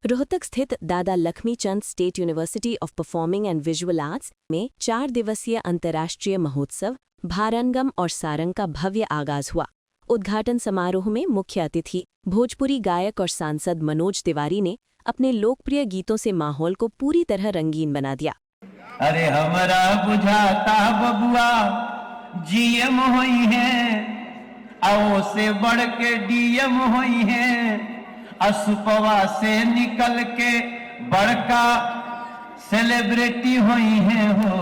रोहतक स्थित दादा Laxmichand state university of performing and visual arts में 4 दिवसीय अंतर्राष्ट्रीय महोत्सव भारंगम और सारंग का भव्य आगाज हुआ। उद्घाटन समारोह में मुख्य अतिथि भोजपुरी गायक और सांसद मनोज तिवारी ने अपने लोकप्रिय गीतों से माहौल को पूरी तरह रंगीन बना दिया। अरे हमरा बुझाता बबुआ जीएम होई है, आओ से बढ़ के डीएम होई है, असुपवा से निकल के बड़का सेलिब्रिटी हुई है हो।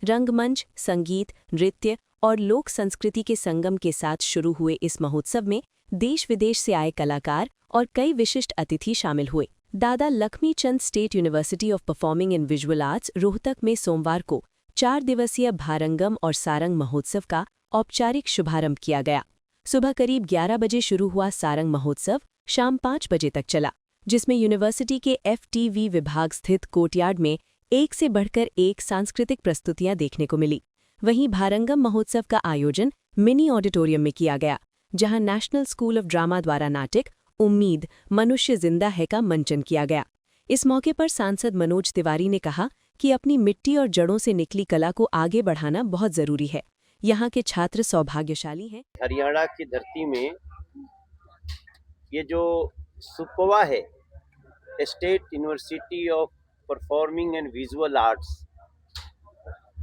रंगमंच, संगीत, नृत्य और लोक संस्कृति के संगम के साथ शुरू हुए इस महोत्सव में देश विदेश से आए कलाकार और कई विशिष्ट अतिथि शामिल हुए। दादा Laxmichand state university of performing and visual arts Rohtak में सोमवार को 4 दिवसीय भारंगम और सारंग महोत्सव का औपचारिक शुभारंभ किया गया। सुबह करीब 11 बजे शुरू हुआ सारंग महोत्सव शाम 5 बजे तक चला, जिसमें यूनिवर्सिटी के FTV विभाग स्थित कोर्टयार्ड में एक से बढ़कर एक सांस्कृतिक प्रस्तुतियां देखने को मिली। वहीं भारंगम महोत्सव का आयोजन मिनी ऑडिटोरियम में किया गया, जहां नेशनल स्कूल ऑफ ड्रामा द्वारा नाटक उम्मीद मनुष्य जिंदा है का मंचन किया गया। इस मौके पर सांसद मनोज तिवारी ने कहा कि अपनी मिट्टी और जड़ों से निकली कला को आगे बढ़ाना बहुत जरूरी है। यहाँ के छात्र सौभाग्यशाली हैं। हरियाणा की धरती में ये जो सुपवा है, state university of performing and visual arts,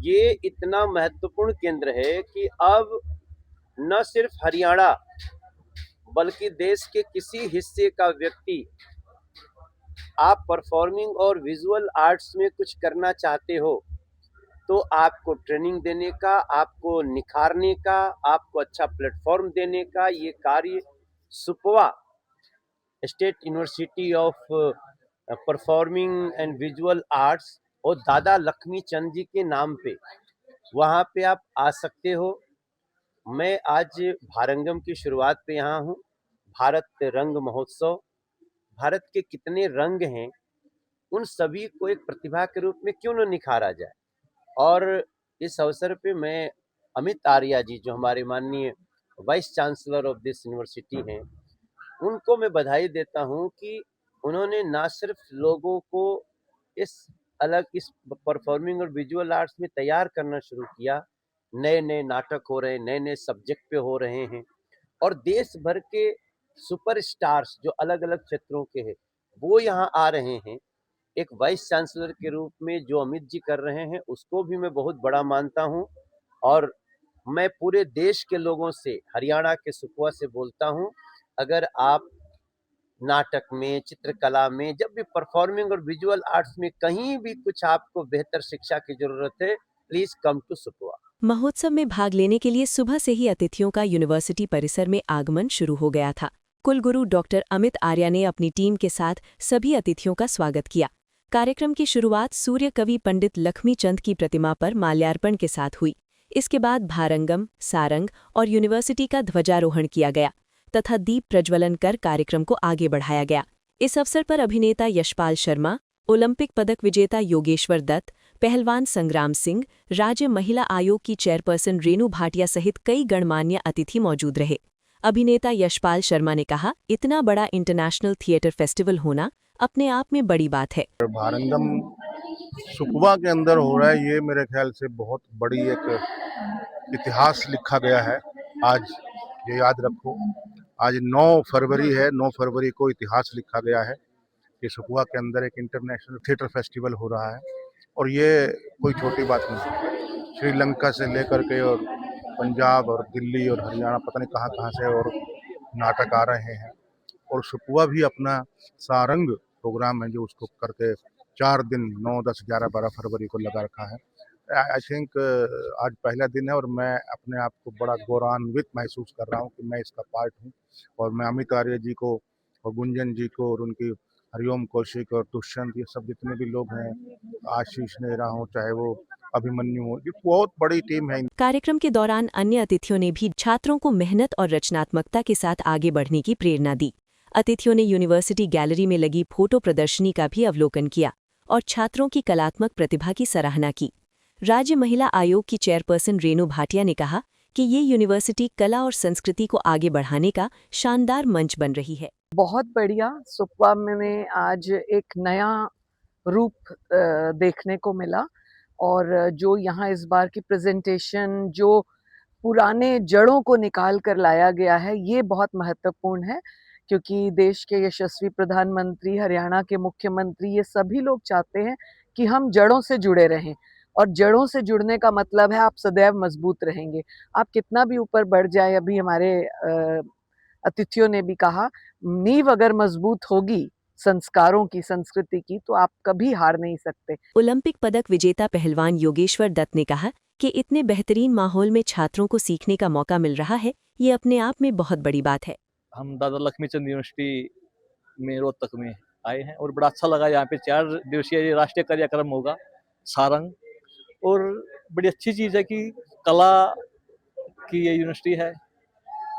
ये इतना महत्वपूर्ण केंद्र है कि अब न सिर्फ हरियाणा बल्कि देश के किसी हिस्से का व्यक्ति आप परफॉर्मिंग और विजुअल आर्ट्स में कुछ करना चाहते हो तो आपको ट्रेनिंग देने का, आपको निखारने का, आपको अच्छा प्लेटफॉर्म देने का ये कार्य सुपवा state university of performing and visual arts और दादा लक्ष्मीचंद जी के नाम पे वहाँ पे आप आ सकते हो। मैं आज भारंगम की शुरुआत पे यहाँ हूँ। भारत रंग महोत्सव, भारत के कितने रंग हैं उन सभी को एक प्रतिभा के रूप में क्यों न निखारा जाए। और इस अवसर पे मैं अमित आर्या जी, जो हमारे माननीय vice chancellor of this university हैं, उनको मैं बधाई देता हूं कि उन्होंने ना सिर्फ लोगों को इस परफॉर्मिंग और विजुअल आर्ट्स में तैयार करना शुरू किया, नए नए नाटक हो रहे हैं, नए नए सब्जेक्ट पे हो रहे हैं और देश भर के सुपरस्टार्स जो अलग अलग क्षेत्रों के हैं वो यहाँ आ रहे हैं। एक वाइस चांसलर के रूप में जो अमित जी कर रहे हैं उसको भी मैं बहुत बड़ा मानता हूं और मैं पूरे देश के लोगों से, हरियाणा के सुपवा से बोलता हूं, अगर आप नाटक में, चित्रकला में, जब भी परफॉर्मिंग और विजुअल आर्ट्स में कहीं भी कुछ आपको बेहतर शिक्षा की जरूरत है, प्लीज कम टू सुपवा। महोत्सव में भाग लेने के लिए सुबह से ही अतिथियों का यूनिवर्सिटी परिसर में आगमन शुरू हो गया था। कुलगुरु डॉक्टर अमित आर्या ने अपनी टीम के साथ सभी अतिथियों का स्वागत किया। कार्यक्रम की शुरुआत सूर्य कवि पंडित लक्ष्मीचंद की प्रतिमा पर माल्यार्पण के साथ हुई। इसके बाद भारंगम, सारंग और यूनिवर्सिटी का ध्वजारोहण किया गया तथा दीप प्रज्वलन कर कार्यक्रम को आगे बढ़ाया गया। इस अवसर पर अभिनेता यशपाल शर्मा, ओलंपिक पदक विजेता योगेश्वर दत्त, पहलवान संग्राम सिंह, राज्य महिला आयोग की चेयरपर्सन रेणु भाटिया सहित कई गणमान्य अतिथि मौजूद रहे। अभिनेता यशपाल शर्मा ने कहा, इतना बड़ा इंटरनेशनल थिएटर फेस्टिवल होना अपने आप में बड़ी बात है। भारंगम सुपवा के अंदर हो रहा है, ये मेरे ख्याल से बहुत बड़ी एक इतिहास लिखा गया है। आज ये याद रखो, आज 9 फरवरी है, 9 फरवरी को इतिहास लिखा गया है कि सुपवा के अंदर एक इंटरनेशनल थिएटर फेस्टिवल हो रहा है और ये कोई छोटी बात नहीं। श्रीलंका से लेकर के और पंजाब और दिल्ली और हरियाणा, पता नहीं कहाँ से और नाटक आ रहे हैं और सुपवा भी अपना सारंग प्रोग्राम है जो उसको करके 4 दिन 9, 10, 11, 12 फरवरी को लगा रखा है। आई थिंक आज पहला दिन है और मैं अपने आप को बड़ा गौरवान्वित महसूस कर रहा हूँ कि मैं इसका पार्ट हूँ और मैं अमित आर्य जी को और गुंजन जी को और उनकी हरिओम कौशिक और दुष्यंत, ये सब जितने भी लोग हैं, आशीष नेहरा हो, चाहे वो अभिमन्यु हो, ये बहुत बड़ी टीम है। कार्यक्रम के दौरान अन्य अतिथियों ने भी छात्रों को मेहनत और रचनात्मकता के साथ आगे बढ़ने की प्रेरणा दी। अतिथियों ने यूनिवर्सिटी गैलरी में लगी फोटो प्रदर्शनी का भी अवलोकन किया और छात्रों की कलात्मक प्रतिभा की सराहना की। राज्य महिला आयोग की चेयरपर्सन रेणु भाटिया ने कहा कि ये यूनिवर्सिटी कला और संस्कृति को आगे बढ़ाने का शानदार मंच बन रही है। बहुत बढ़िया। सुकमा में आज एक नया रूप देखने को मिला और जो यहाँ इस बार की प्रेजेंटेशन जो पुराने जड़ों को निकाल कर लाया गया है, ये बहुत महत्वपूर्ण है क्योंकि देश के यशस्वी प्रधानमंत्री, हरियाणा के मुख्यमंत्री, ये सभी लोग चाहते हैं कि हम जड़ों से जुड़े रहें और जड़ों से जुड़ने का मतलब है आप सदैव मजबूत रहेंगे। आप कितना भी ऊपर बढ़ जाए, अभी हमारे अतिथियों ने भी कहा, नींव अगर मजबूत होगी संस्कारों की, संस्कृति की, तो आप कभी हार नहीं सकते। ओलंपिक पदक विजेता पहलवान योगेश्वर दत्त ने कहा कि इतने बेहतरीन माहौल में छात्रों को सीखने का मौका मिल रहा है, ये अपने आप में बहुत बड़ी बात है। हम दादा लक्ष्मीचंद यूनिवर्सिटी में रोहतक में आए हैं और बड़ा अच्छा लगा। यहाँ पे 4 दिवसीय राष्ट्रीय कार्यक्रम होगा सारंग, और बड़ी अच्छी चीज़ है कि कला की ये यूनिवर्सिटी है।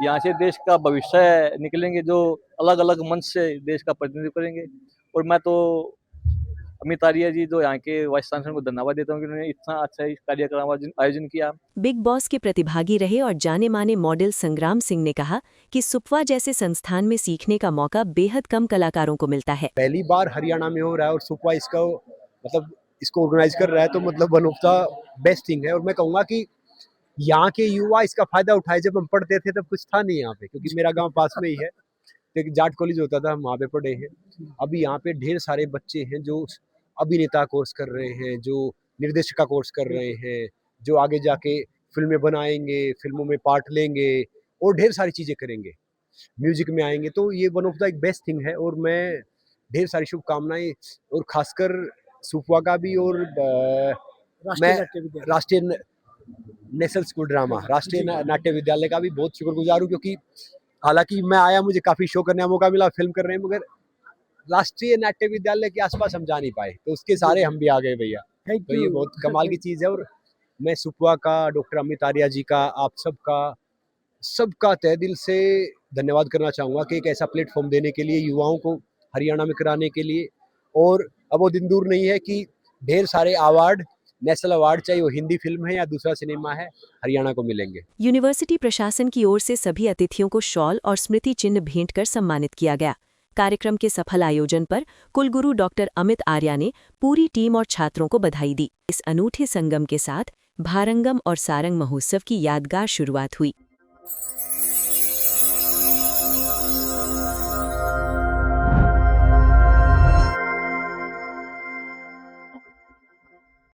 यहाँ से देश का भविष्य निकलेंगे जो अलग अलग मंच से देश का प्रतिनिधित्व करेंगे। और मैं तो अमित आर्य जी जो यहाँ के वाइस चांसलर को धन्यवाद देता हूँ कि उन्होंने इतना अच्छा कार्यक्रम आयोजन किया। बिग बॉस के प्रतिभागी रहे और जाने माने मॉडल संग्राम सिंह ने कहा कि सुपवा जैसे संस्थान में सीखने का मौका बेहद कम कलाकारों को मिलता है। पहली बार हरियाणा में हो रहा है और सुपवा इसको ऑर्गेनाइज कर रहा है, तो मतलब one of the best thing है। और मैं कहूँगा कि यहाँ के युवा इसका फायदा उठाए। जब हम पढ़ते थे तब कुछ था नहीं यहाँ पे, क्योंकि मेरा गांव पास में ही है, तो एक जाट कॉलेज होता था, हम वहाँ पे पढ़े हैं। अभी यहाँ पे ढेर सारे बच्चे हैं जो अभिनेता कोर्स कर रहे हैं, जो निर्देशक का कोर्स कर रहे हैं, जो आगे जाके फिल्में बनाएंगे, फिल्मों में पार्ट लेंगे और ढेर सारी चीज़ें करेंगे, म्यूजिक में आएंगे। तो ये वन ऑफ द एक बेस्ट थिंग है और मैं ढेर सारी शुभकामनाएं, और खासकर सुपवा का भी, और मैं राष्ट्रीय नेशनल स्कूल ड्रामा, राष्ट्रीय नाट्य विद्यालय का भी बहुत शुक्रगुजार हूँ, क्योंकि हालांकि मैं आया, मुझे काफ़ी शो करने का मौका मिला, फिल्म कर रहे हैं, मगर राष्ट्रीय नाट्य विद्यालय के आसपास हम जा नहीं पाए, तो उसके सारे हम भी आ गए भैया। तो ये बहुत कमाल की चीज़ है। और मैं सुपवा का, डॉक्टर अमित आर्य जी का, आप सबका तहे दिल से धन्यवाद करना चाहूँगा कि एक ऐसा प्लेटफॉर्म देने के लिए, युवाओं को हरियाणा में कराने के लिए। और अब वो दिन दूर नहीं है कि ढेर सारे अवार्ड, नेशनल अवार्ड, चाहे वो हिंदी फिल्म है या दूसरा सिनेमा है, हरियाणा को मिलेंगे। यूनिवर्सिटी प्रशासन की ओर से सभी अतिथियों को शॉल और स्मृति चिन्ह भेंट कर सम्मानित किया गया। कार्यक्रम के सफल आयोजन पर कुलगुरु डॉक्टर अमित आर्य ने पूरी टीम और छात्रों को बधाई दी। इस अनूठे संगम के साथ भारंगम और सारंग महोत्सव की यादगार शुरुआत हुई।